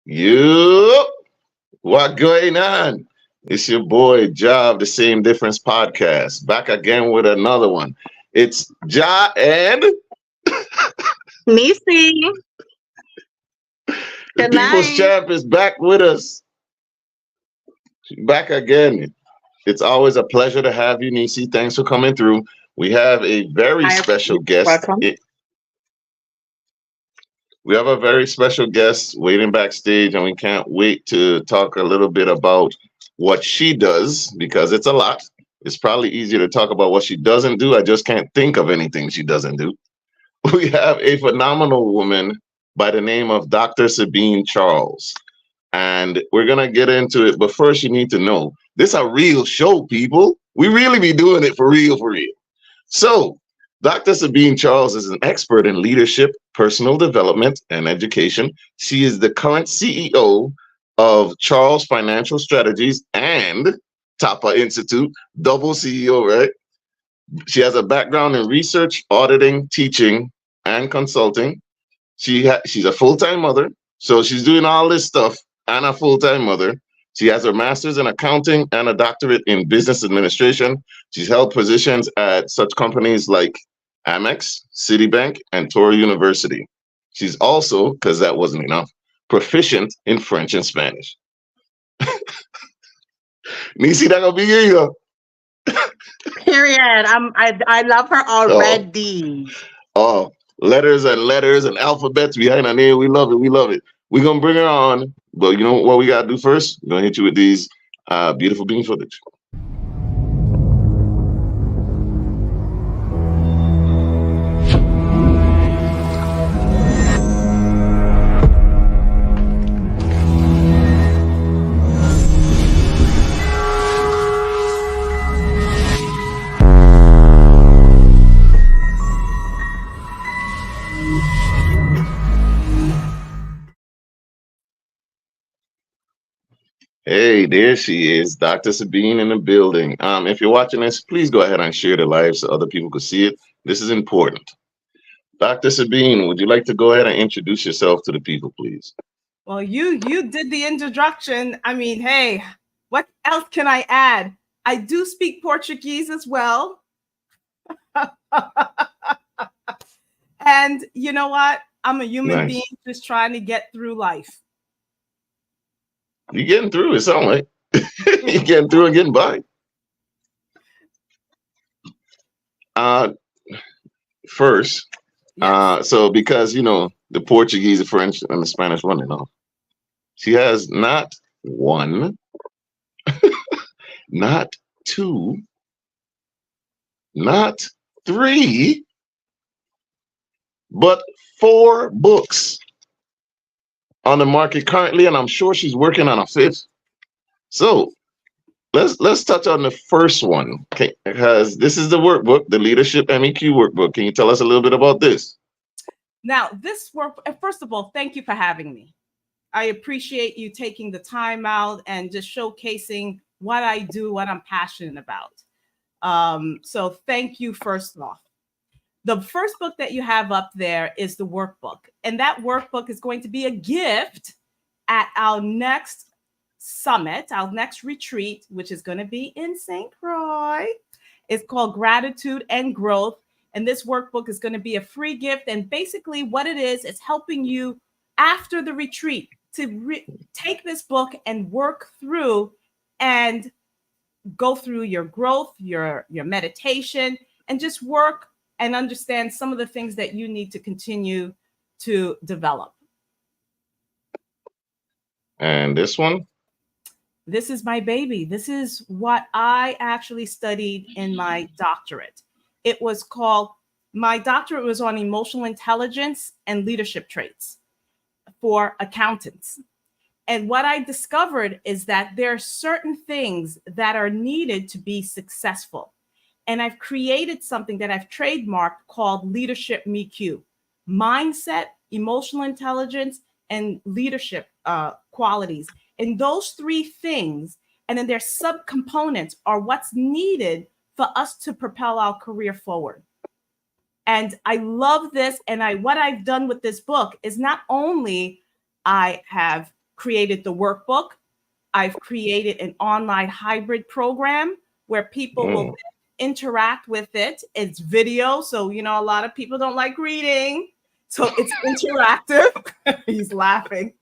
You, what going on? It's your boy Job, the Same Difference podcast, back again with another one. It's Ja and Nisi, the good People's night. Champ is back with us, back again. It's always a pleasure to have you, Nisi. Thanks for coming through. We have a very Hi, special guest. welcome. We have a very special guest waiting backstage, and we can't wait to talk a little bit about what she does because it's a lot. It's probably easier to talk about what she doesn't do. I just can't think of anything she doesn't do. We have a phenomenal woman by the name of Dr. Sabine Charles. And we're going to get into it. But first, you need to know this is a real show, people. We really be doing it for real, for real. So, Dr. Sabine Charles is an expert in leadership, personal development, and education. She is the current CEO of Charles Financial Strategies and Tapa Institute, double CEO, right? She has a background in research, auditing, teaching, and consulting. She's a full-time mother, so she's doing all this stuff and a full-time mother. She has her master's in accounting and a doctorate in business administration. She's held positions at such companies like Amex, Citibank, and Toro University. She's also, because that wasn't enough, proficient in French and Spanish. Nisi, that gonna be you. Period. I love her Oh, already. oh, letters and alphabets behind her name. We love it. We love it. We're gonna bring her on, but you know what we gotta do first? We're gonna hit you with these beautiful bean footage. Hey, there she is, Dr. Sabine in the building. If you're watching this, please go ahead and share the live so other people can see it. This is important. Dr. Sabine, would you like to go ahead and introduce yourself to the people, please? Well, you did the introduction. I mean, hey, what else can I add? I do speak Portuguese as well. And you know what? I'm a human being just trying to get through life. You're getting through, it sounds like. You're getting through and getting by. First, Yes. so because, the Portuguese, the French, and the Spanish running off, she has not one, not two, not three, but 4 books on the market currently, and I'm sure she's working on a 5th. So let's touch on the first one, okay, because this is the workbook, the Leadership MEQ workbook. Can you tell us a little bit about this? Now, this work, first of all, thank you for having me. I appreciate you taking the time out and just showcasing what I do, what I'm passionate about. So thank you, first off. The first book that you have up there is the workbook. And that workbook is going to be a gift at our next summit, our next retreat, which is going to be in St. Croix. It's called Gratitude and Growth. And this workbook is going to be a free gift. And basically what it is helping you after the retreat to take this book and work through and go through your growth, your meditation, and just work and understand some of the things that you need to continue to develop. And this one? This is my baby. This is what I actually studied in my doctorate. It was called, my doctorate was on emotional intelligence and leadership traits for accountants. And what I discovered is that there are certain things that are needed to be successful. And I've created something that I've trademarked called Leadership MEQ: mindset, emotional intelligence, and leadership qualities. And those 3 things, and then their subcomponents, are what's needed for us to propel our career forward. And I love this. And what I've done with this book is not only I have created the workbook. I've created an online hybrid program where people will interact with it. It's video. So, you know, a lot of people don't like reading. So it's interactive. He's laughing.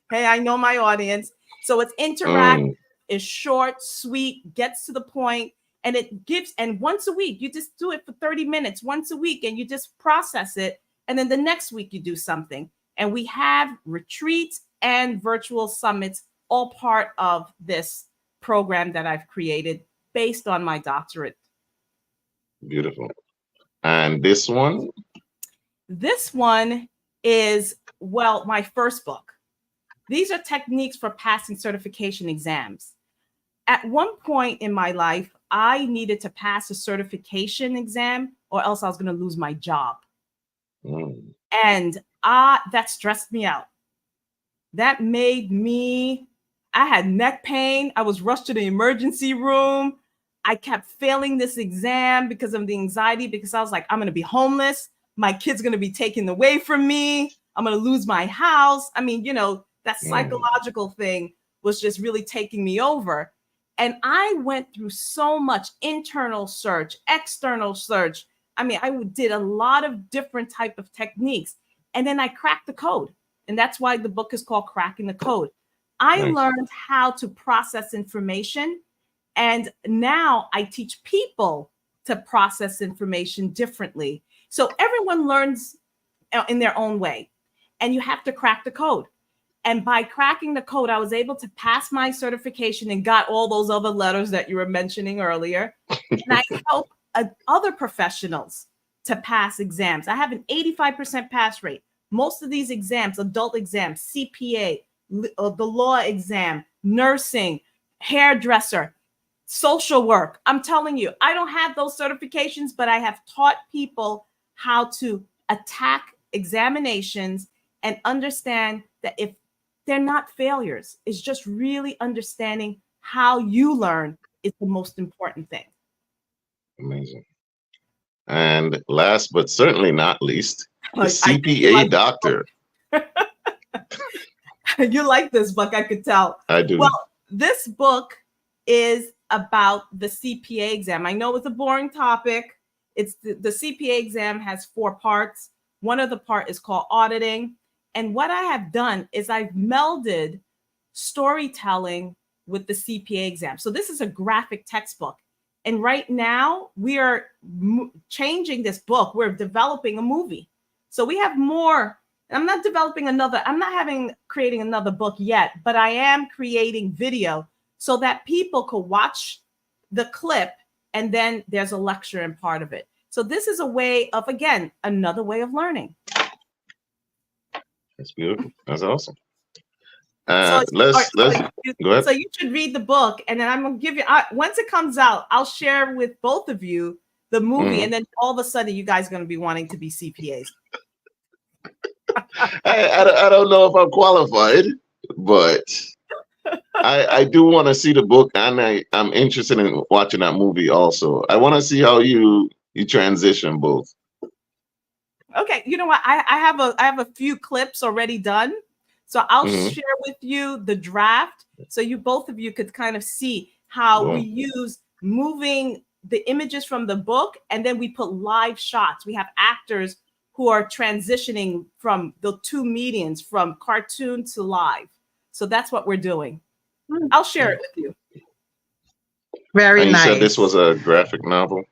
Hey, I know my audience. So it's interactive, it's short, sweet, gets to the point, and it gives, and once a week, you just do it for 30 minutes, once a week, and you just process it. And then the next week you do something. And we have retreats and virtual summits, all part of this program that I've created based on my doctorate. Beautiful. And this one? This one is, well, my first book. These are techniques for passing certification exams. At one point in my life, I needed to pass a certification exam or else I was going to lose my job. And that stressed me out. That made me, I had neck pain. I was rushed to the emergency room. I kept failing this exam because of the anxiety, because I was like, I'm going to be homeless. My kid's going to be taken away from me. I'm going to lose my house. I mean, you know, that psychological thing was just really taking me over. And I went through so much internal search, external search. I mean, I did a lot of different type of techniques. And then I cracked the code. And that's why the book is called Cracking the Code. I learned how to process information. And now I teach people to process information differently. So everyone learns in their own way. And you have to crack the code. And by cracking the code, I was able to pass my certification and got all those other letters that you were mentioning earlier. And I help other professionals to pass exams. I have an 85% pass rate. Most of these exams, adult exams, CPA, the law exam, nursing, hairdresser, social work. I'm telling you, I don't have those certifications, but I have taught people how to attack examinations and understand that if they're not failures, it's just really understanding how you learn is the most important thing. Amazing. And last but certainly not least, the Like, CPA doctor. You like this book, I could tell. I do. Well, this book is about the CPA exam. I know it's a boring topic. It's the CPA exam has 4 parts. One of the part is called auditing. And what I have done is I've melded storytelling with the CPA exam. So this is a graphic textbook. And right now we are changing this book. We're developing a movie. So we have more. I'm not creating another book yet, but I am creating video so that people could watch the clip and then there's a lecture in part of it. So this is a way of, again, another way of learning. That's beautiful. That's awesome. So let's go ahead. So you should read the book, and then I'm gonna give you. Once it comes out, I'll share with both of you the movie, and then all of a sudden, you guys are gonna be wanting to be CPAs. I don't know if I'm qualified, but I do want to see the book, and I'm interested in watching that movie also. I want to see how you transition both. Okay, you know what? I have a few clips already done, so I'll share with you the draft, so you both of you could kind of see how we use moving the images from the book, and then we put live shots. We have actors who are transitioning from the 2 mediums, from cartoon to live. So that's what we're doing. I'll share it with you. Very and nice. You said this was a graphic novel?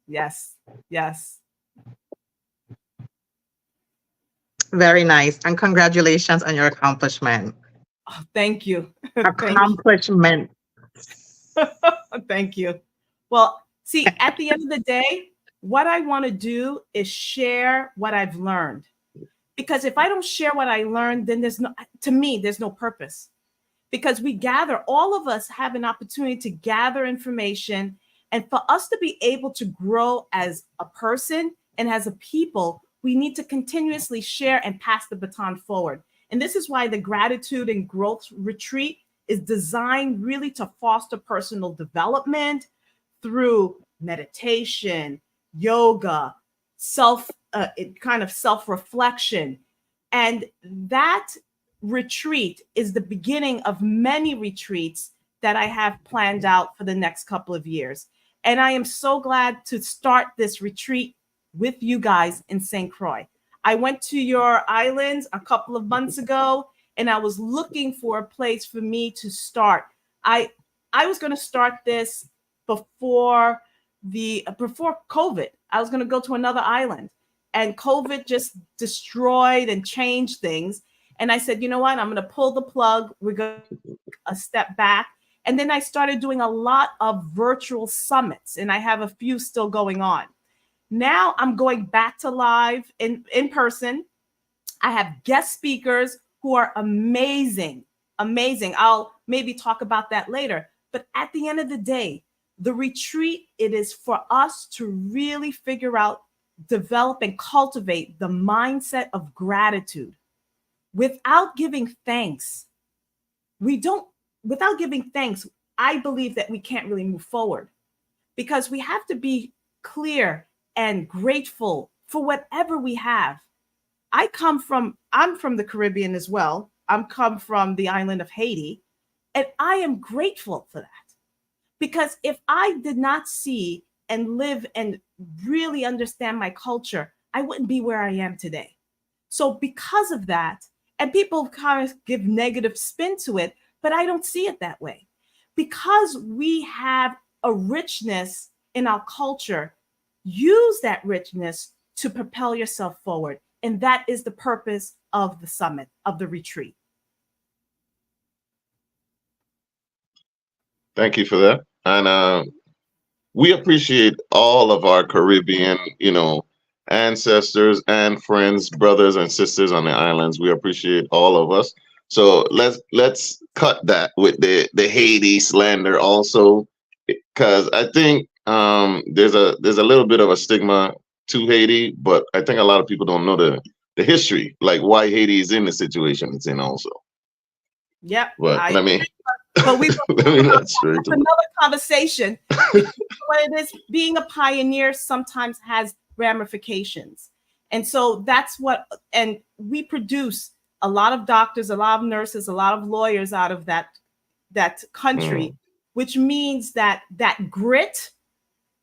Yes. Yes. Very nice. And congratulations on your accomplishment. Oh, thank you. Accomplishment. Thank you. Well, see, at the end of the day, what I want to do is share what I've learned. Because if I don't share what I learned, then there's no purpose. Because all of us have an opportunity to gather information. And for us to be able to grow as a person and as a people, we need to continuously share and pass the baton forward. And this is why the Gratitude and Growth Retreat is designed really to foster personal development through meditation, yoga, self-reflection. And that retreat is the beginning of many retreats that I have planned out for the next couple of years. And I am so glad to start this retreat with you guys in St. Croix. I went to your islands a couple of months ago, and I was looking for a place for me to start. I was going to start this before COVID. I was going to go to another island, and COVID just destroyed and changed things. And I said, you know what? I'm going to pull the plug. We're going to take a step back. And then I started doing a lot of virtual summits, and I have a few still going on. Now I'm going back to live in person. I have guest speakers who are amazing. I'll maybe talk about that later. But at the end of the day, the retreat, it is for us to really figure out, develop, and cultivate the mindset of gratitude. Without giving thanks, I believe that we can't really move forward, because we have to be clear and grateful for whatever we have. I'm from the Caribbean as well. I'm come from the island of Haiti, and I am grateful for that. Because if I did not see and live and really understand my culture, I wouldn't be where I am today. So because of that, and people kind of give negative spin to it, but I don't see it that way. Because we have a richness in our culture, use that richness to propel yourself forward. And that is the purpose of the summit, of the retreat. Thank you for that. And we appreciate all of our Caribbean, ancestors and friends, brothers and sisters on the islands. We appreciate all of us. So let's cut that with the Haiti slander also, because I think there's a little bit of a stigma to Haiti, but I think a lot of people don't know the history, like why Haiti is in the situation it's in also. Yep. But let me that's another conversation. What it is, being a pioneer sometimes has ramifications. And so and we produce a lot of doctors, a lot of nurses, a lot of lawyers out of that country, which means that grit,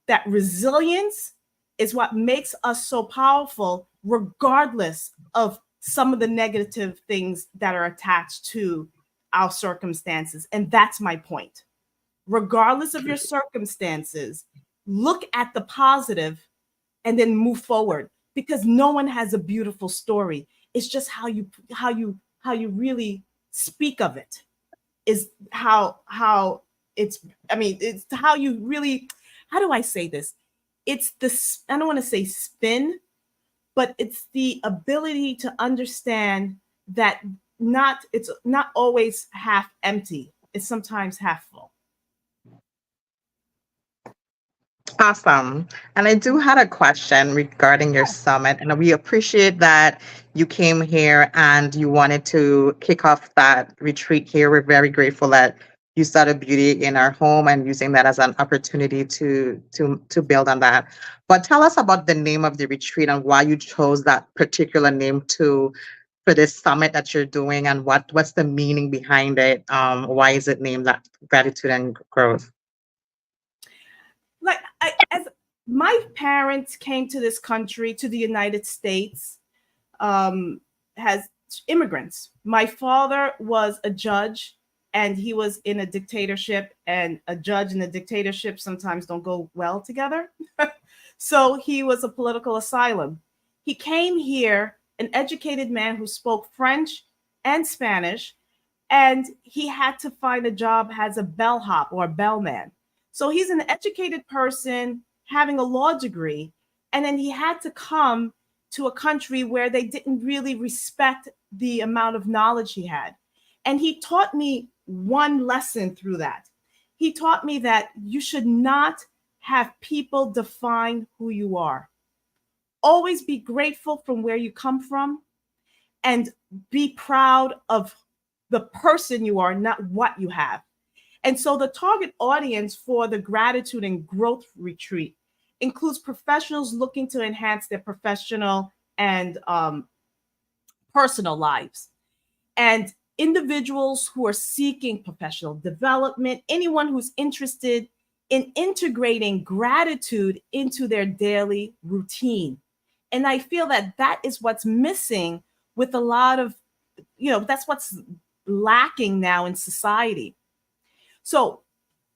that resilience is what makes us so powerful, regardless of some of the negative things that are attached to our circumstances. And that's my point. Regardless of your circumstances, look at the positive and then move forward, because no one has a beautiful story. It's just how you really speak of it is how it's how you really, how do I say this? It's this, I don't want to say spin, but it's the ability to understand that it's not always half empty. It's sometimes half full. Awesome. And I do have a question regarding your summit, and we appreciate that you came here and you wanted to kick off that retreat here. We're very grateful that you started beauty in our home and using that as an opportunity to build on that. But tell us about the name of the retreat and why you chose that particular name for this summit that you're doing, and what's the meaning behind it? Why is it named that, Gratitude and Growth? Like, as my parents came to this country, to the United States, as immigrants. My father was a judge, and he was in a dictatorship, and a judge and a dictatorship sometimes don't go well together. So he was a political asylum. He came here, an educated man who spoke French and Spanish, and he had to find a job as a bellhop or a bellman. So he's an educated person having a law degree, and then he had to come to a country where they didn't really respect the amount of knowledge he had. And he taught me one lesson through that. He taught me that you should not have people define who you are. Always be grateful from where you come from, and be proud of the person you are, not what you have. And so the target audience for the Gratitude and Growth Retreat includes professionals looking to enhance their professional and personal lives. And individuals who are seeking professional development, anyone who's interested in integrating gratitude into their daily routine. And I feel that that is what's missing with a lot of, that's what's lacking now in society. So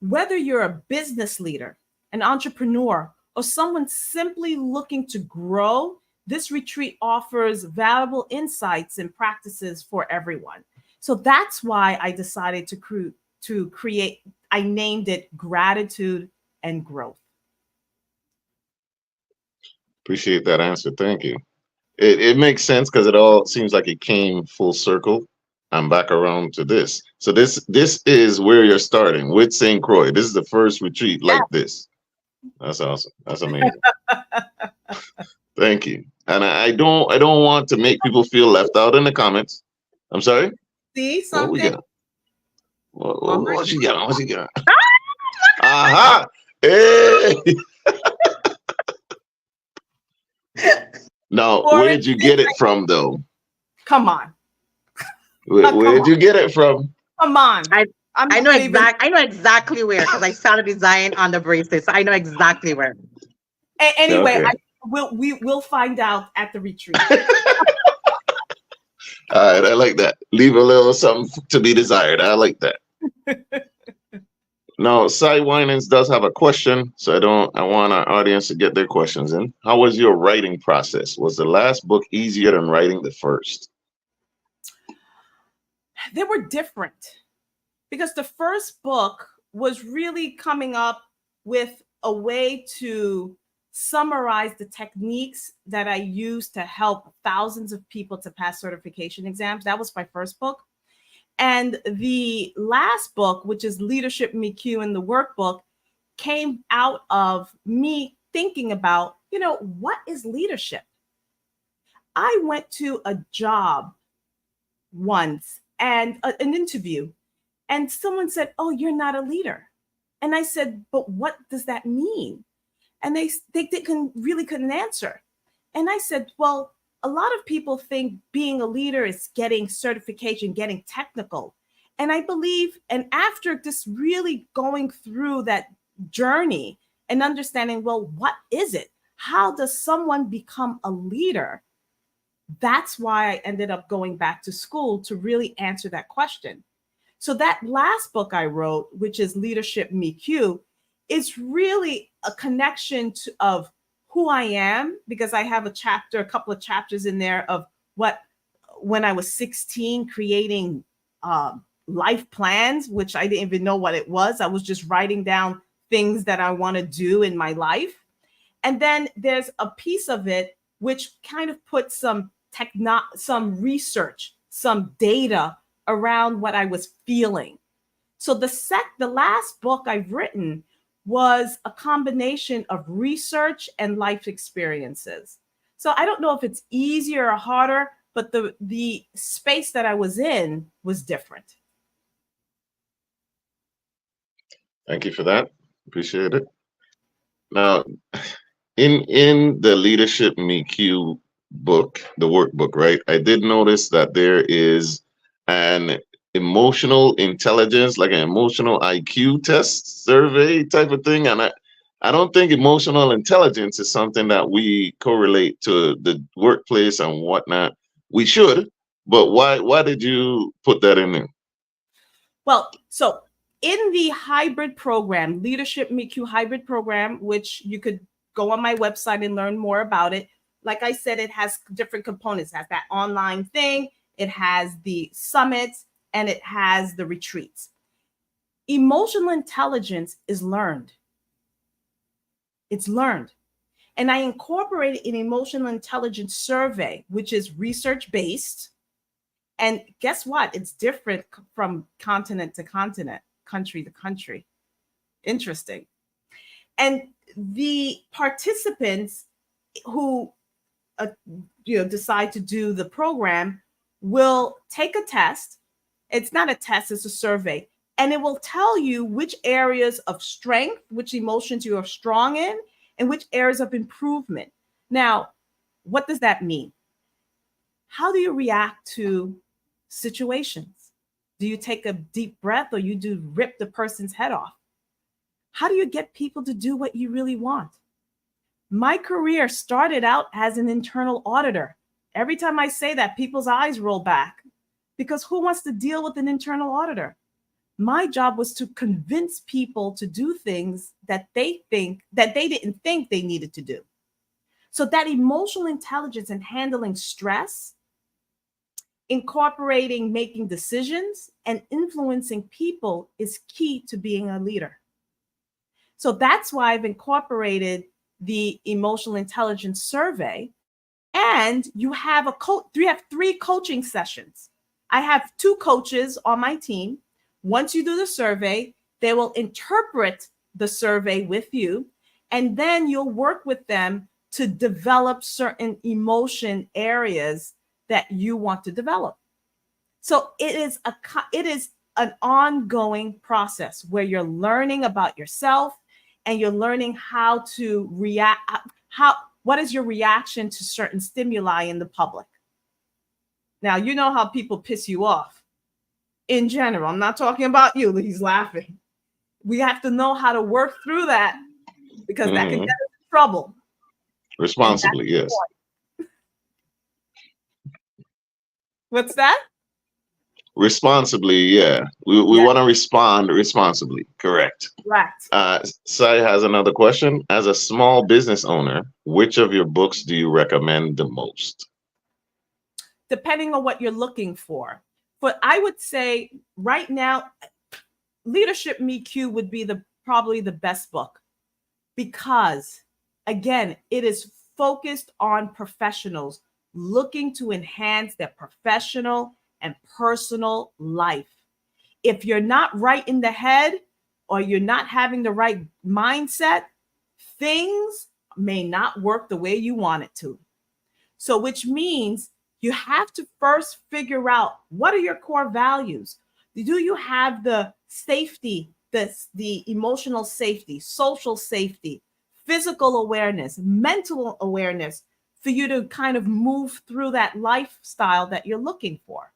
whether you're a business leader, an entrepreneur, or someone simply looking to grow, this retreat offers valuable insights and practices for everyone. So that's why I decided to create, I named it Gratitude and Growth. Appreciate that answer. Thank you. It makes sense because it all seems like it came full circle. I'm back around to this. So this is where you're starting with St. Croix. This is the first retreat like this. That's awesome. That's amazing. Thank you. And I don't want to make people feel left out in the comments. I'm sorry. See something? What we got? What you got? What you got? Aha! Hey! Now, where did you get it from, though? Come on. Where did you get it from? Come on. I know exactly where, because I saw the design on the bracelet, so I know exactly where. Anyway, Okay. we'll find out at the retreat. All right, I like that. Leave a little something to be desired. I like that. Now, Cy Winans does have a question, so I want our audience to get their questions in. How was your writing process? Was the last book easier than writing the first? They were different because the first book was really coming up with a way to summarize the techniques that I used to help thousands of people to pass certification exams. That was my first book. And the last book, which is Leadership MeQ in the Workbook, came out of me thinking about, what is leadership? I went to a job once and an interview, and someone said, "Oh, you're not a leader." And I said, "But what does that mean?" And they couldn't answer. And I said, "Well, a lot of people think being a leader is getting certification, getting technical." And I believe, and after this really going through that journey and understanding, well, what is it? How does someone become a leader? That's why I ended up going back to school to really answer that question. So that last book I wrote, which is Leadership MeQ, is really a connection of who I am, because I have a couple of chapters in there of when I was 16, creating life plans, which I didn't even know what it was. I was just writing down things that I want to do in my life. And then there's a piece of it which kind of puts some research, some data around what I was feeling. So the last book I've written was a combination of research and life experiences. So I don't know if it's easier or harder, but the space that I was in was different. Thank you for that. Appreciate it. Now, in the Leadership MeQ book, the workbook, right? I did notice that there is an emotional intelligence, like an emotional IQ test survey type of thing. And I don't think emotional intelligence is something that we correlate to the workplace and whatnot. We should, but why did you put that in there? Well, so in the hybrid program, Leadership MeQ hybrid program, which you could go on my website and learn more about it. Like I said, it has different components. It has that online thing, it has the summits, and it has the retreats. Emotional intelligence is learned. It's learned. And I incorporated an emotional intelligence survey, which is research-based. And guess what? It's different from continent to continent, country to country. Interesting. And the participants who decide to do the program will take a test. It's not a test, it's a survey. And it will tell you which areas of strength, which emotions you are strong in, and which areas of improvement. Now, what does that mean? How do you react to situations? Do you take a deep breath, or you do rip the person's head off? How do you get people to do what you really want? My career started out as an internal auditor. Every time I say that, people's eyes roll back, because who wants to deal with an internal auditor? My job was to convince people to do things that they didn't think they needed to do. So that emotional intelligence and handling stress, incorporating making decisions, and influencing people is key to being a leader. So that's why I've incorporated the emotional intelligence survey. And you have three coaching sessions. I have 2 coaches on my team. Once you do the survey, they will interpret the survey with you, and then you'll work with them to develop certain emotion areas that you want to develop. So it is an ongoing process where you're learning about yourself, and you're learning how to react. What is your reaction to certain stimuli in the public? Now, you know how people piss you off in general. I'm not talking about you. He's laughing. We have to know how to work through that, because that can get us in trouble. Responsibly, yes. What's that? Responsibly, yeah. We want to respond responsibly. Correct. Right. Sai has another question. As a small business owner, which of your books do you recommend the most? Depending on what you're looking for. But I would say right now, Leadership Me Q would be probably the best book, because, again, it is focused on professionals looking to enhance their professional and personal life. If you're not right in the head, or you're not having the right mindset, things may not work the way you want it to. So, which means you have to first figure out, what are your core values? Do you have the safety, the emotional safety, social safety, physical awareness, mental awareness, for you to kind of move through that lifestyle that you're looking for?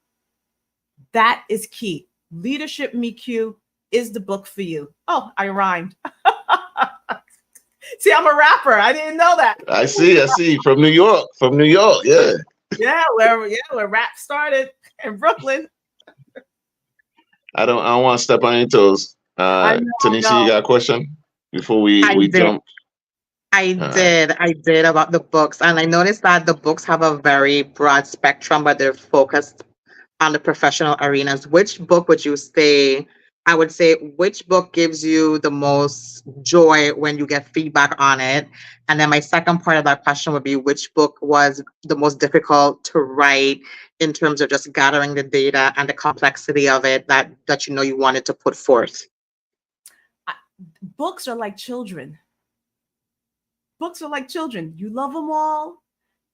That is key. Leadership Me Q is the book for you. Oh, I rhymed. See, I'm a rapper. I didn't know that. I see. From New York. Yeah. Yeah, where rap started in Brooklyn. I don't want to step on any toes. Tanisha, you got a question before we jump? I did about the books, and I noticed that the books have a very broad spectrum, but they're focused on the professional arenas. Which book would you say? I would say, which book gives you the most joy when you get feedback on it? And then my second part of that question would be, which book was the most difficult to write in terms of just gathering the data and the complexity of it that you know you wanted to put forth? Books are like children. Books are like children. You love them all.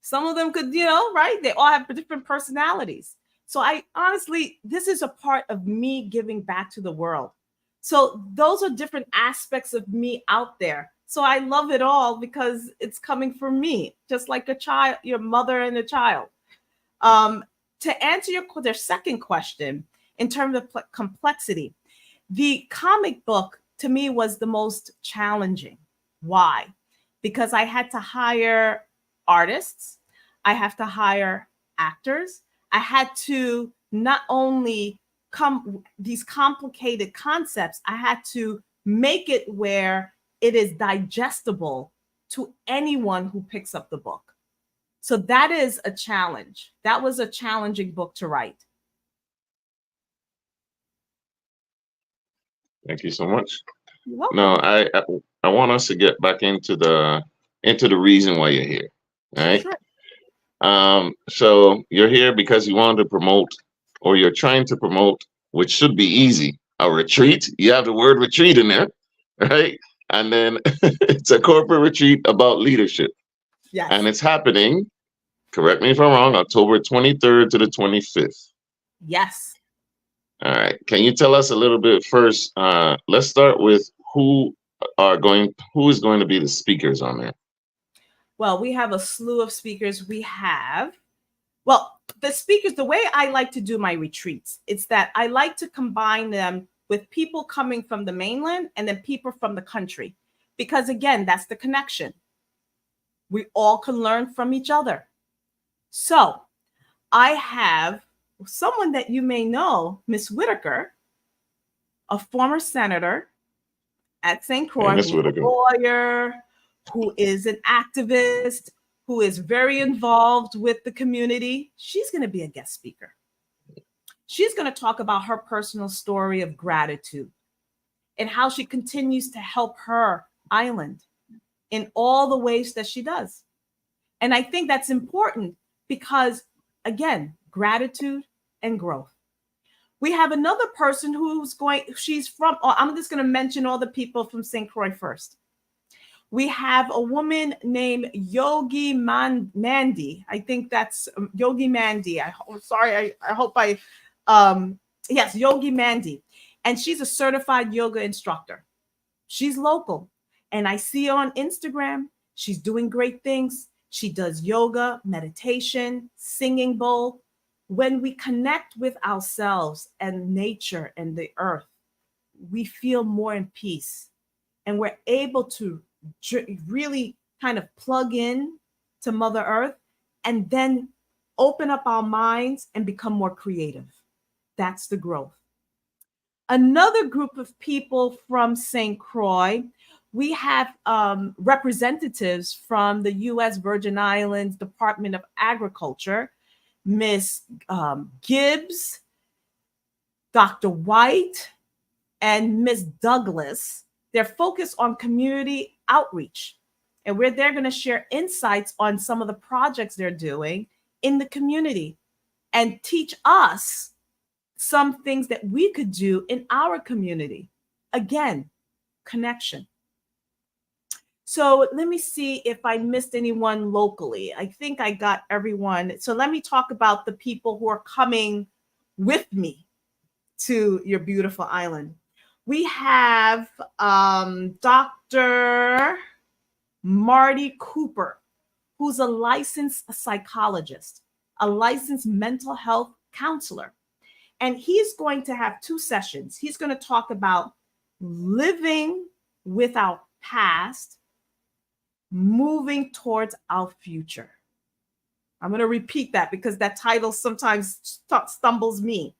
Some of them could, right? They all have different personalities. So I honestly, this is a part of me giving back to the world. So those are different aspects of me out there. So I love it all because it's coming from me, just like a child, your mother and a child. To answer their second question, in terms of complexity, the comic book to me was the most challenging. Why? Because I had to hire artists. I have to hire actors. I had to not only these complicated concepts, I had to make it where it is digestible to anyone who picks up the book. So that is a challenge. That was a challenging book to write. Thank you so much. You're welcome. No, I want us to get back into the reason why you're here. All right. Sure. So you're here because you want to promote, or you're trying to promote, which should be easy, a retreat. You have the word retreat in there, right? And then it's a corporate retreat about leadership. Yes. And it's happening, correct me if I'm wrong, October 23rd to the 25th. Yes. All right. Can you tell us a little bit first? Let's start with who is going to be the speakers on that? Well, we have a slew of speakers. the speakers, the way I like to do my retreats, it's that I like to combine them with people coming from the mainland and then people from the country. Because again, that's the connection. We all can learn from each other. So I have someone that you may know, Miss Whitaker, a former senator at St. Croix, Miss who's a Whitaker. lawyer, who is an activist, who is very involved with the community. She's going to be a guest speaker. She's going to talk about her personal story of gratitude and how she continues to help her island in all the ways that she does. And I think that's important because, again, gratitude and growth. We have another person she's from, I'm just going to mention all the people from St. Croix first. We have a woman named Yogi Mandi. I think that's Yogi Mandi. I hope yes, Yogi Mandi. And she's a certified yoga instructor. She's local. And I see her on Instagram. She's doing great things. She does yoga, meditation, singing bowl. When we connect with ourselves and nature and the earth, we feel more in peace. And we're able to really kind of plug in to Mother Earth and then open up our minds and become more creative. That's the growth. Another group of people from St. Croix, we have representatives from the U.S. Virgin Islands Department of Agriculture, Miss Gibbs, Dr. White, and Miss Douglas. They're focused on community outreach, and they're going to share insights on some of the projects they're doing in the community and teach us some things that we could do in our community. Again, connection. So let me see if I missed anyone locally. I think I got everyone. So let me talk about the people who are coming with me to your beautiful island. We have Dr. Marty Cooper, who's a licensed psychologist, a licensed mental health counselor. And he's going to have 2 sessions. He's going to talk about living with our past, moving towards our future. I'm going to repeat that because that title sometimes stumbles me.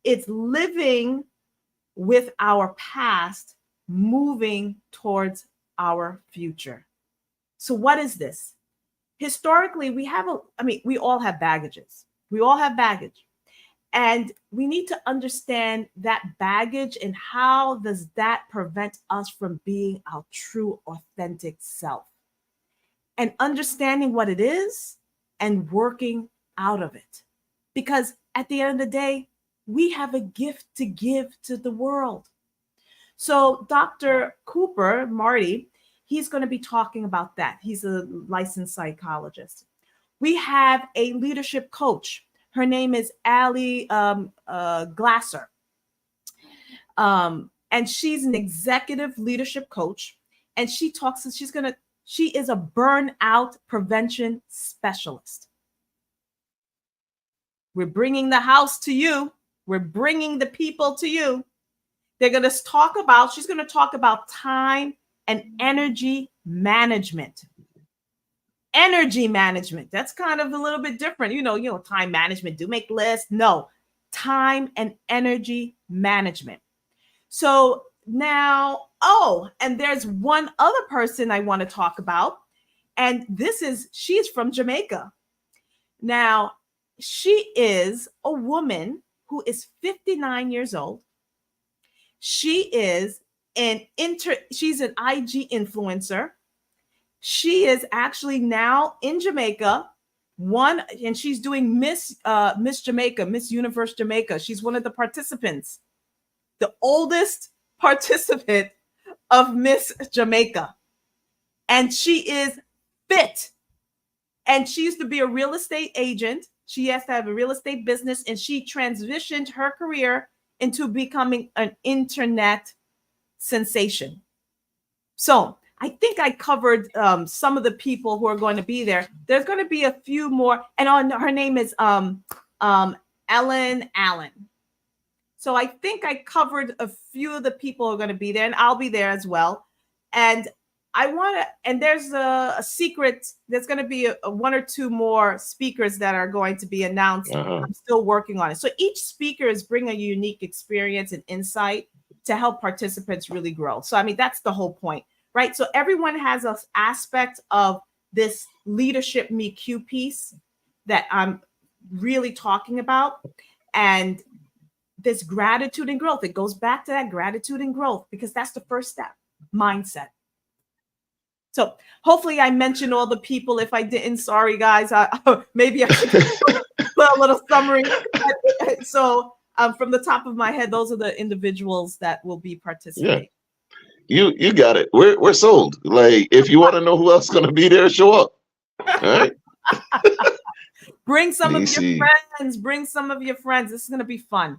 It's living with our past, moving towards our future. So what is this? Historically, we all have baggages. We all have baggage. And we need to understand that baggage and how does that prevent us from being our true, authentic self. And understanding what it is and working out of it. Because at the end of the day, we have a gift to give to the world. So Dr. Cooper, Marty, he's going to be talking about that. He's a licensed psychologist. We have a leadership coach. Her name is Allie Glasser. And she's an executive leadership coach. And she is a burnout prevention specialist. We're bringing the house to you. We're bringing the people to you. She's going to talk about time and energy management. Energy management. That's kind of a little bit different. Time management, do make lists. No, time and energy management. So now, and there's one other person I want to talk about. And she's from Jamaica. Now, she is a woman who is 59 years old. She's an IG influencer. She is actually now in Jamaica, and she's doing Miss Jamaica, Miss Universe Jamaica. She's one of the participants, the oldest participant of Miss Jamaica. And she is fit. And she used to be a real estate agent. She has to have a real estate business, and she transitioned her career into becoming an internet sensation. So I think I covered some of the people who are going to be there. There's going to be a few more, and her name is Ellen Allen. So I think I covered a few of the people who are going to be there, and I'll be there as well. And I want to, and there's a secret. There's going to be a one or two more speakers that are going to be announced. I'm still working on it. So each speaker is bringing a unique experience and insight to help participants really grow. So, I mean, that's the whole point, right? So everyone has an aspect of this leadership MeQ piece that I'm really talking about. And this gratitude and growth, it goes back to that gratitude and growth, because that's the first step, mindset. So hopefully I mentioned all the people. If I didn't, sorry guys, maybe I should put a little summary. So from the top of my head, those are the individuals that will be participating. Yeah. You got it. We're sold. Like, if you want to know who else is going to be there, show up. All right. Bring some of your friends. Bring some of your friends. This is going to be fun.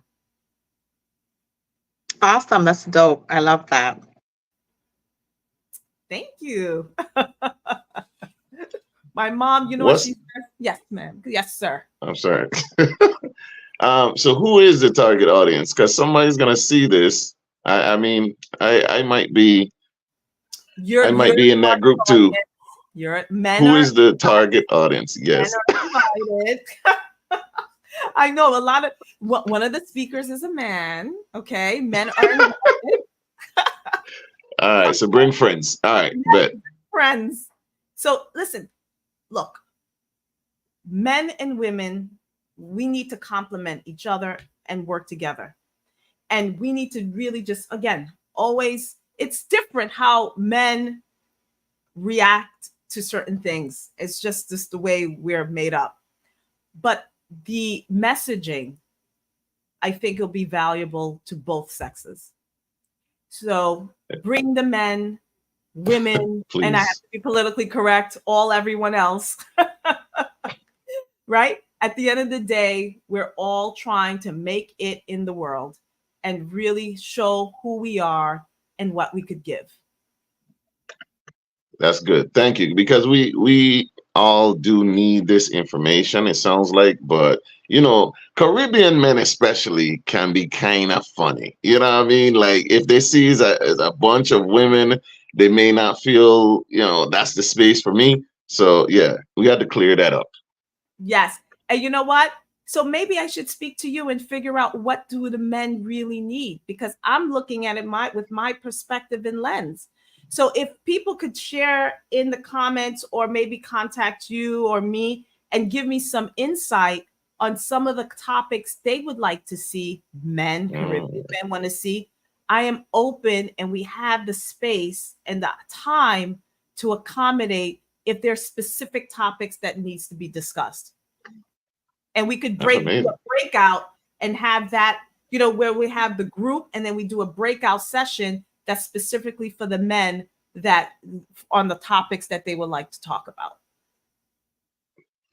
Awesome. That's dope. I love that. Thank you. My mom, you know what she said? Yes, ma'am. Yes, sir. I'm sorry. So who is the target audience? Because somebody's going to see this. I mean, I might be. I might be in that group too. You're men. Who is the target audience? Yes. Men are invited. I know a lot of. One of the speakers is a man. Okay, men are invited. All right, so bring friends. All right, bet. Friends. So listen, look, men and women, we need to complement each other and work together. And we need to really just, again, always, it's different how men react to certain things. It's just the way we're made up. But the messaging, I think, will be valuable to both sexes. So bring the men, women, and I have to be politically correct, everyone else, right? At the end of the day, we're all trying to make it in the world and really show who we are and what we could give. That's good. Thank you. Because we all do need this information, it sounds like, but you know, Caribbean men especially can be kind of funny. You know what I mean? Like, if they see a bunch of women, they may not feel, you know, that's the space for me. So yeah, we had to clear that up. Yes. And you know what? So maybe I should speak to you and figure out, what do the men really need? Because I'm looking at it with my perspective and lens. So if people could share in the comments, or maybe contact you or me and give me some insight on some of the topics they would like to see, Caribbean men want to see, I am open, and we have the space and the time to accommodate if there's specific topics that needs to be discussed. And we could do a breakout and have that, you know, where we have the group and then we do a breakout session that's specifically for the men, that on the topics that they would like to talk about.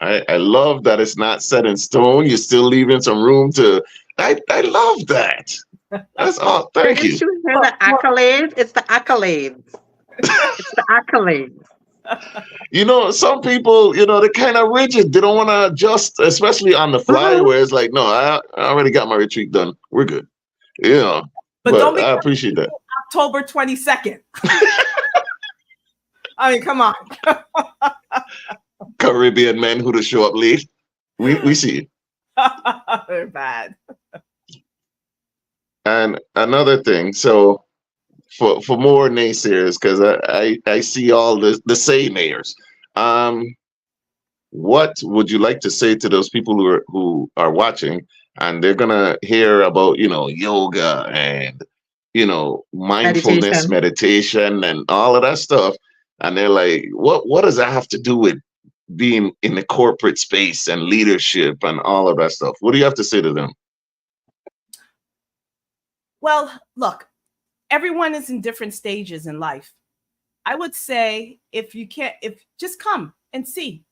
I love that it's not set in stone. You're still leaving some room to. I love that. That's all. Thank you. Did you hear the accolades? It's the accolades. It's the accolades. You know, some people, you know, they're kind of rigid. They don't want to adjust, especially on the fly, where it's like, no, I already got my retreat done. We're good. You know, but don't I appreciate that. October 22nd. I mean, come on. Caribbean men who to show up late. We see you. They're bad. And another thing, so for more naysayers, because I see all the say-nayers. What would you like to say to those people who are watching, and they're gonna hear about, you know, yoga and, you know, mindfulness, meditation and all of that stuff, and they're like, what does that have to do with being in the corporate space and leadership and all of that stuff? What do you have to say to them? Well, look, everyone is in different stages in life. I would say, if just come and see,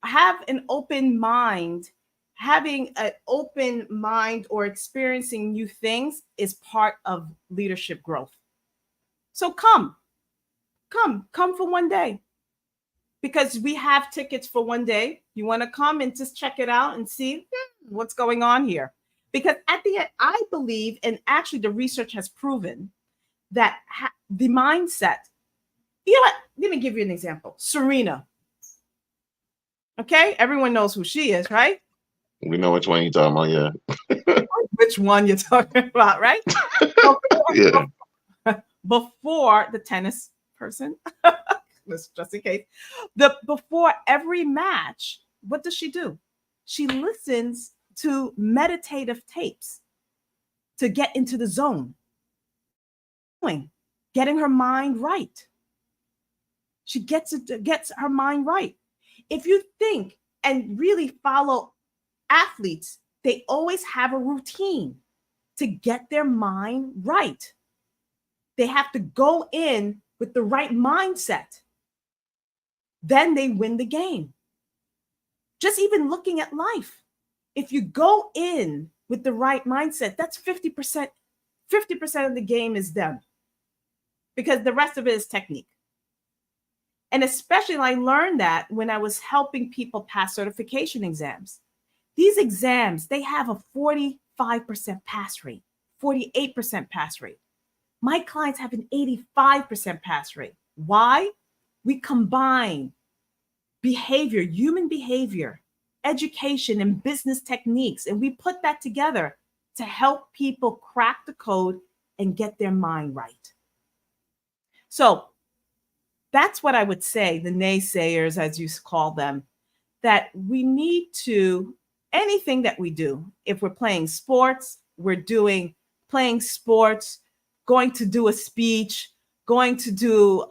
have an open mind. Having an open mind or experiencing new things is part of leadership growth. So come, come for one day, because we have tickets for one day. You want to come and just check it out and see what's going on here. Because at the end, I believe, and actually the research has proven that the mindset, you know what? Let me give you an example. Serena. Okay, everyone knows who she is, right? We know which one you're talking about, yeah. Which one you're talking about, right? Yeah. Before the tennis person, just in case, before every match, what does she do? She listens to meditative tapes to get into the zone, getting her mind right. She gets her mind right. If you think and really follow athletes, they always have a routine to get their mind right. They have to go in with the right mindset. Then they win the game. Just even looking at life. If you go in with the right mindset, that's 50%. 50% of the game is done, because the rest of it is technique. And especially I learned that when I was helping people pass certification exams. These exams, they have a 45% pass rate, 48% pass rate. My clients have an 85% pass rate. Why? We combine behavior, human behavior, education, and business techniques, and we put that together to help people crack the code and get their mind right. So that's what I would say, the naysayers, as you call them, that we need to, anything that we do, if we're playing sports, playing sports, going to do a speech, going to do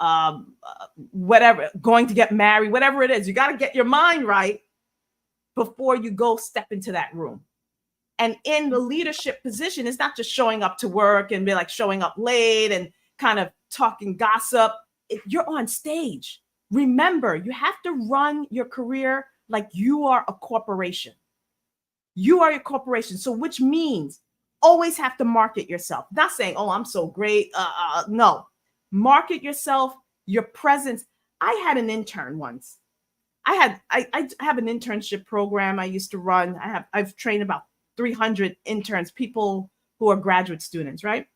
whatever, going to get married, whatever it is, you got to get your mind right before you go step into that room. And in the leadership position, it's not just showing up to work and be like showing up late and kind of talking gossip. You're on stage. Remember, you have to run your career like you are a corporation. You are a corporation. So which means always have to market yourself. Not saying, oh, I'm so great. No, market yourself, your presence. I had an intern once. I have an internship program I used to run. I've trained about 300 interns, people who are graduate students, right?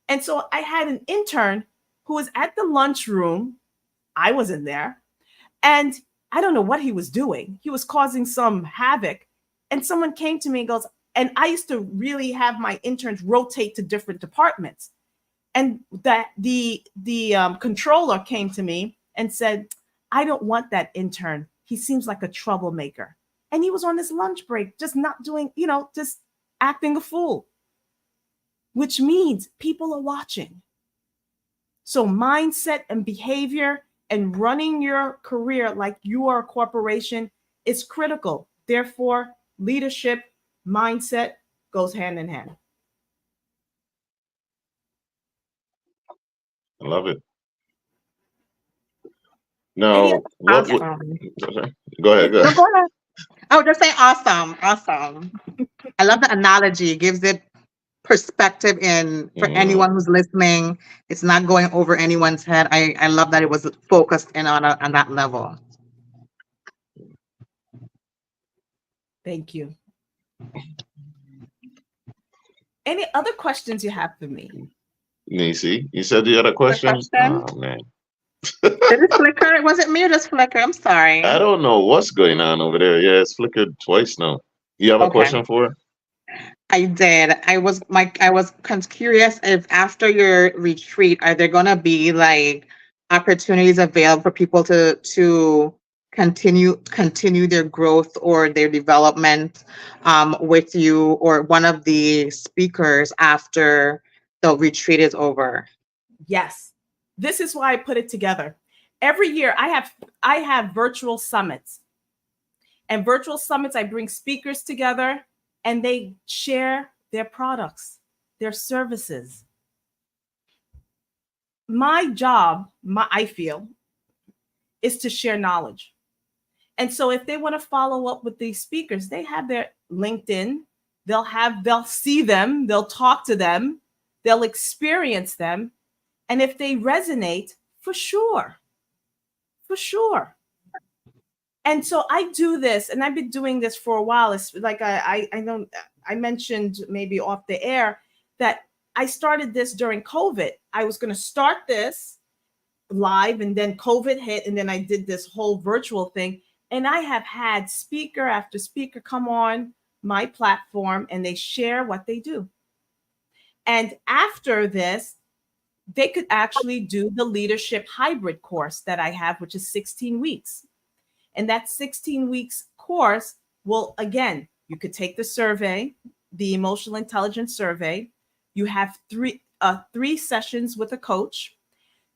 And so I had an intern who was at the lunchroom. I wasn't there. And I don't know what he was doing. He was causing some havoc. And someone came to me and goes, and I used to really have my interns rotate to different departments. And that the controller came to me and said, I don't want that intern. He seems like a troublemaker. And he was on his lunch break, just not doing, just acting a fool, which means people are watching. So mindset and behavior and running your career like you are a corporation is critical. Therefore, leadership, mindset goes hand in hand. I love it. Now, what would, go ahead. No, go ahead. I would just say awesome. I love the analogy. It gives it perspective for anyone who's listening. It's not going over anyone's head. I love that it was focused in on that level. Thank you. Any other questions you have for me? Nisi, you said you had a question? Oh, man. Did it flicker? Was it me or just flicker? I'm sorry. I don't know what's going on over there. Yeah, it's flickered twice now. You have a question for her? I did. I was curious if after your retreat, are there gonna be like opportunities available for people to continue their growth or their development with you or one of the speakers after the retreat is over? Yes. This is why I put it together. Every year I have virtual summits. And virtual summits, I bring speakers together and they share their products, their services. My job, I feel, is to share knowledge. And so if they want to follow up with these speakers, they have their LinkedIn, they'll see them, they'll talk to them, they'll experience them. And if they resonate, For sure. For sure. And so I do this, and I've been doing this for a while. It's like I know I mentioned maybe off the air that I started this during COVID. I was going to start this live, and then COVID hit, and then I did this whole virtual thing. And I have had speaker after speaker come on my platform, and they share what they do. And after this, they could actually do the leadership hybrid course that I have, which is 16 weeks. And that 16 weeks course will, again, you could take the survey, the emotional intelligence survey. You have three sessions with a coach.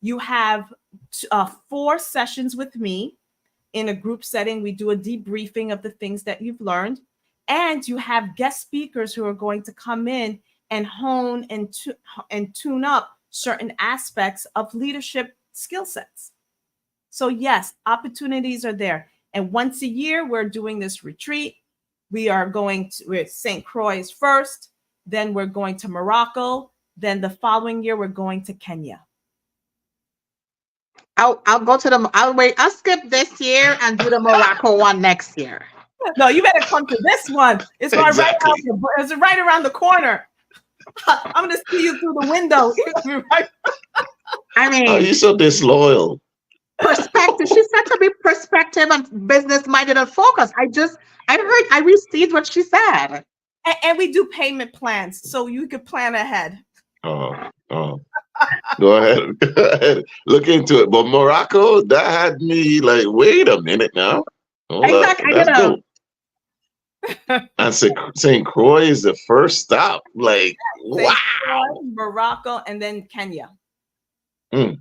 You have 4 sessions with me in a group setting. We do a debriefing of the things that you've learned. And you have guest speakers who are going to come in and hone and tune up certain aspects of leadership skill sets. So yes, opportunities are there. And once a year, we're doing this retreat. We're St. Croix first, then we're going to Morocco. Then the following year, we're going to Kenya. I'll skip this year and do the Morocco one next year. No, you better come to this one. It's right around the corner. I'm going to see you through the window. I mean, oh, you're so disloyal. Perspective. She said to be perspective and business minded and focused. I received what she said. And we do payment plans, so you could plan ahead. Oh. Go ahead. Look into it. But Morocco, that had me like, wait a minute now. Exactly. That's cool. And St. Croix is the first stop. Like, wow. Croix, Morocco, and then Kenya.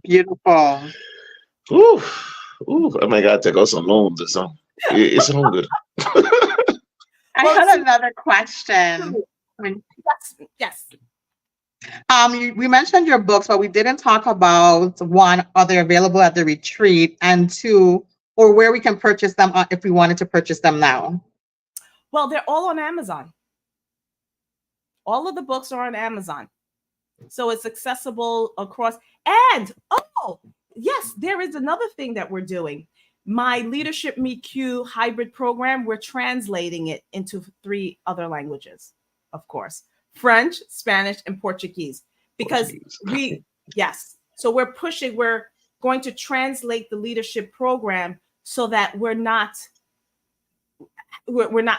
Beautiful. Ooh, I might gotta take out some loans or something. It's all good. I had another question. Yes. We mentioned your books, but we didn't talk about one, are they available at the retreat, and 2, or where we can purchase them if we wanted to purchase them now. Well, they're all on Amazon. All of the books are on Amazon. So it's accessible across. And, yes, there is another thing that we're doing. My Leadership MeQ hybrid program, we're translating it into 3 other languages, of course. French, Spanish, and Portuguese. Because so we're going to translate the leadership program so that we're not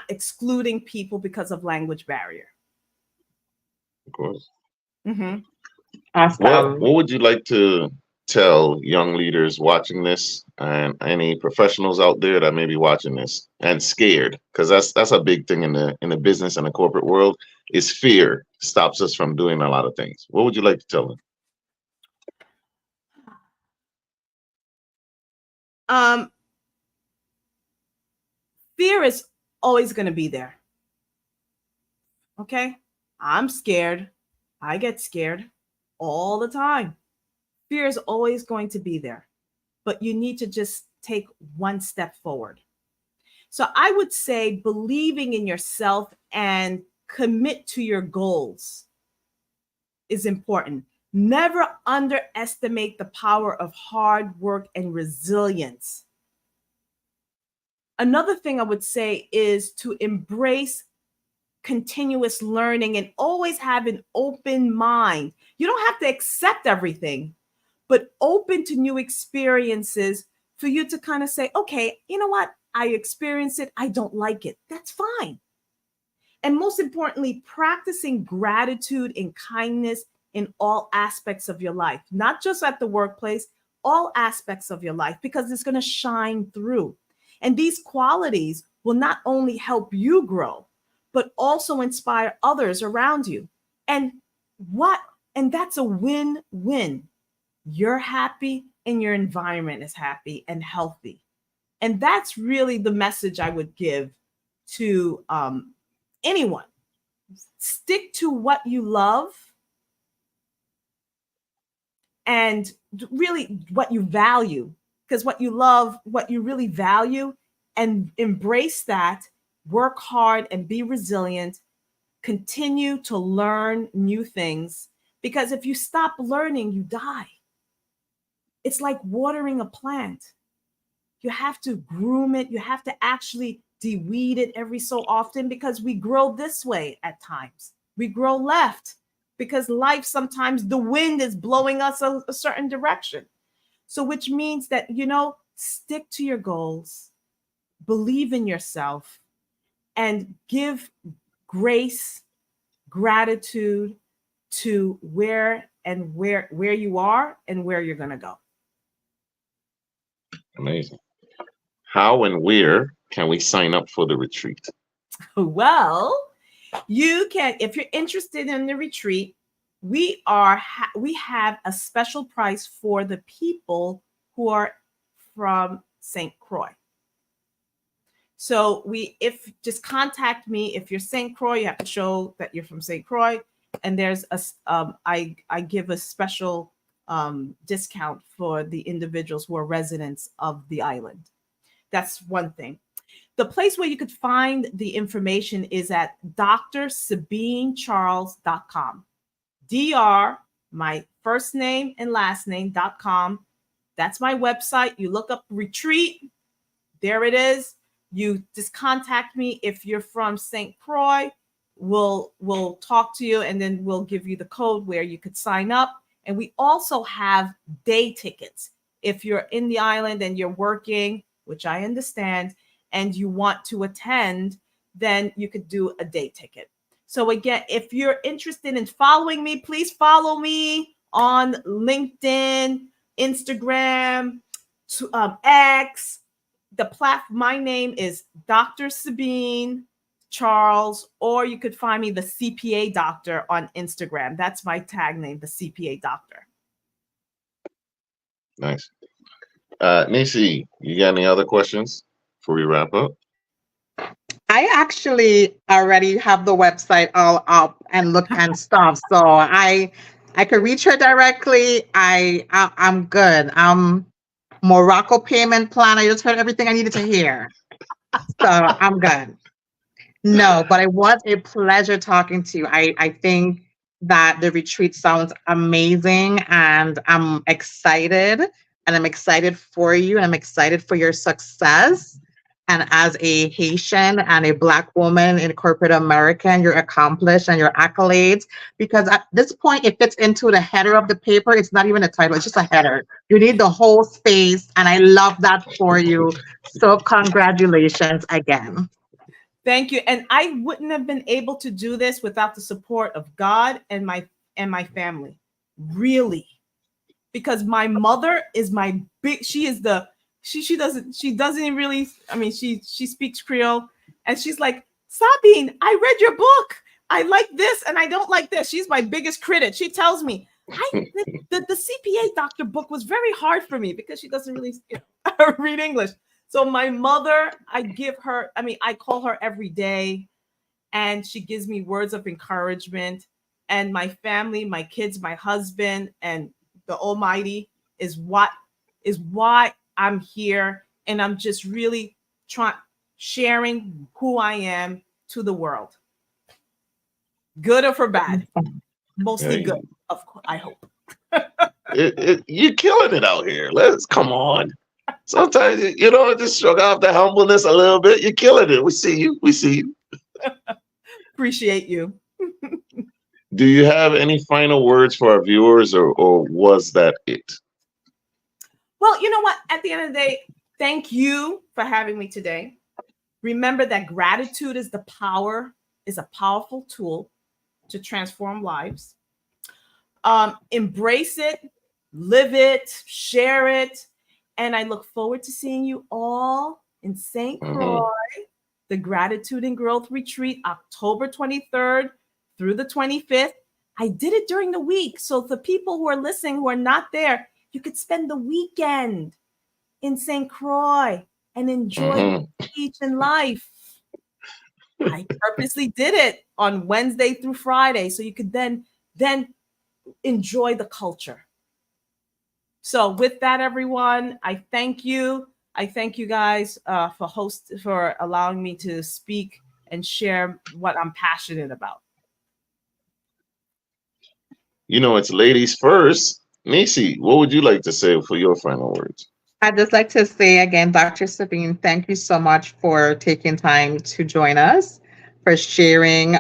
excluding people because of language barrier. Of course. Mm-hmm. Awesome. What would you like to tell young leaders watching this and any professionals out there that may be watching this and scared? Because that's a big thing in the business and the corporate world, is fear stops us from doing a lot of things. What would you like to tell them? Fear is always going to be there. Okay? I'm scared. I get scared all the time. Fear is always going to be there, but you need to just take one step forward. So I would say believing in yourself and commit to your goals is important. Never underestimate the power of hard work and resilience. Another thing I would say is to embrace continuous learning and always have an open mind. You don't have to accept everything, but open to new experiences for you to kind of say, okay, you know what? I experienced it. I don't like it. That's fine. And most importantly, practicing gratitude and kindness in all aspects of your life, not just at the workplace, all aspects of your life, because it's going to shine through. And these qualities will not only help you grow, but also inspire others around you. And that's a win-win. You're happy and your environment is happy and healthy. And that's really the message I would give to anyone. Stick to what you love and really what you value, because what you love, what you really value, and embrace that. Work hard and be resilient. Continue to learn new things, because if you stop learning, you die. It's like watering a plant. You have to groom it. You have to actually de-weed it every so often, because we grow this way at times. We grow left because life, sometimes the wind is blowing us a certain direction. So which means that, stick to your goals, believe in yourself, and give grace, gratitude to where you are and where you're going to go. Amazing. How and where can we sign up for the retreat? Well, you can, if you're interested in the retreat, we have a special price for the people who are from St. Croix. So if just contact me. If you're St. Croix, you have to show that you're from St. Croix, and there's I give a special discount for the individuals who are residents of the island. That's one thing. The place where you could find the information is at drsabinecharles.com. Dr. my first name and last name.com. That's my website. You look up retreat. There it is. You just contact me. If you're from St. Croix, we'll talk to you, and then we'll give you the code where you could sign up. And we also have day tickets. If you're in the island and you're working, which I understand, and you want to attend, then you could do a day ticket. So again, if you're interested in following me, please follow me on LinkedIn, Instagram, X. My name is Dr. Sabine Charles, or you could find me the CPA Doctor on Instagram. That's my tag name, the CPA Doctor. Nice. Nisi, you got any other questions before we wrap up? I actually already have the website all up and look and stuff, so I could reach her directly. I'm good. Morocco payment plan. I just heard everything I needed to hear, so I'm good. No, but it was a pleasure talking to you. I think that the retreat sounds amazing, and I'm excited, and I'm excited for you, and I'm excited for your success. And as a Haitian and a Black woman in corporate America, and your accomplished and your accolades, because at this point, it fits into the header of the paper. It's not even a title, it's just a header. You need the whole space, and I love that for you. So congratulations again. Thank you. And I wouldn't have been able to do this without the support of God and my family. Really. Because my mother is my big, she doesn't really, I mean, she speaks Creole, and she's like, Sabine, I read your book. I like this and I don't like this. She's my biggest critic. She tells me, the CPA Doctor book was very hard for me, because she doesn't really read English. So my mother, I call her every day, and she gives me words of encouragement. And my family, my kids, my husband, and the Almighty is why I'm here. And I'm just really sharing who I am to the world. Good or for bad? Mostly good, of course, I hope. You're killing it out here. Come on. Sometimes just shrug off the humbleness a little bit. You're killing it. We see you. Appreciate you. Do you have any final words for our viewers, or was that it? Well, you know what? At the end of the day, thank you for having me today. Remember that gratitude is a powerful tool to transform lives. Embrace it, live it, share it. And I look forward to seeing you all in St. Croix, the Gratitude and Growth Retreat, October 23rd through the 25th. I did it during the week. So the people who are listening, who are not there, you could spend the weekend in St. Croix and enjoy the beach and life. I purposely did it on Wednesday through Friday, so you could then enjoy the culture. So with that, everyone, I thank you. I thank you guys for allowing me to speak and share what I'm passionate about. It's ladies first. Nisi, what would you like to say for your final words? I'd just like to say again, Dr. Sabine, thank you so much for taking time to join us, for sharing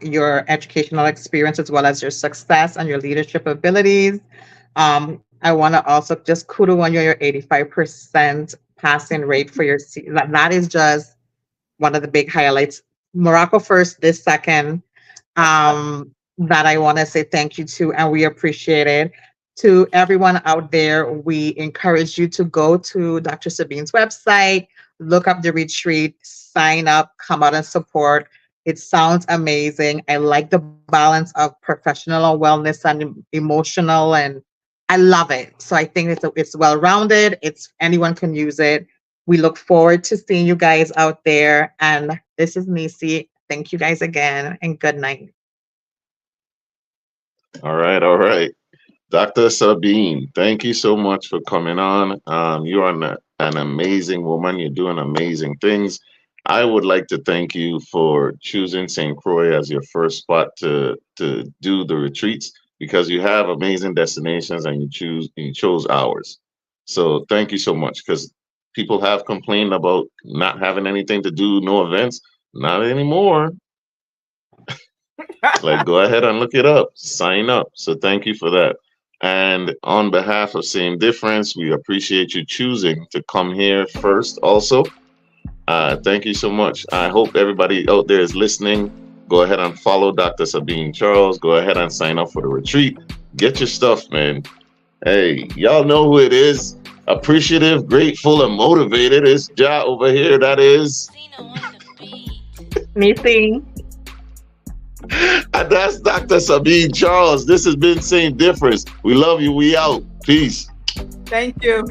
your educational experience as well as your success and your leadership abilities. I want to also just kudo on your 85% passing rate for your that is just one of the big highlights. Morocco first, this second. That I want to say thank you to, and we appreciate it. To everyone out there, we encourage you to go to Dr. Sabine's website, look up the retreat, sign up, come out and support. It sounds amazing. I like the balance of professional wellness and emotional, and I love it. So I think it's well rounded. It's anyone can use it. We look forward to seeing you guys out there. And this is Nisi. Thank you guys again, and good night. All right, all right. Dr. Sabine, thank you so much for coming on. You're an amazing woman. You're doing amazing things. I would like to thank you for choosing St. Croix as your first spot to do the retreats, because you have amazing destinations and you chose ours. So thank you so much, because people have complained about not having anything to do, no events. Not anymore. Like, go ahead and look it up, sign up. So thank you for that. And on behalf of Same Difference, we appreciate you choosing to come here first also. Thank you so much. I hope everybody out there is listening. Go ahead and follow Dr. Sabine Charles. Go ahead and sign up for the retreat. Get your stuff, man. Hey, y'all know who it is. Appreciative, grateful, and motivated. It's Ja over here. That is. Nisi. And that's Dr. Sabine Charles. This has been Same Difference. We love you. We out. Peace. Thank you.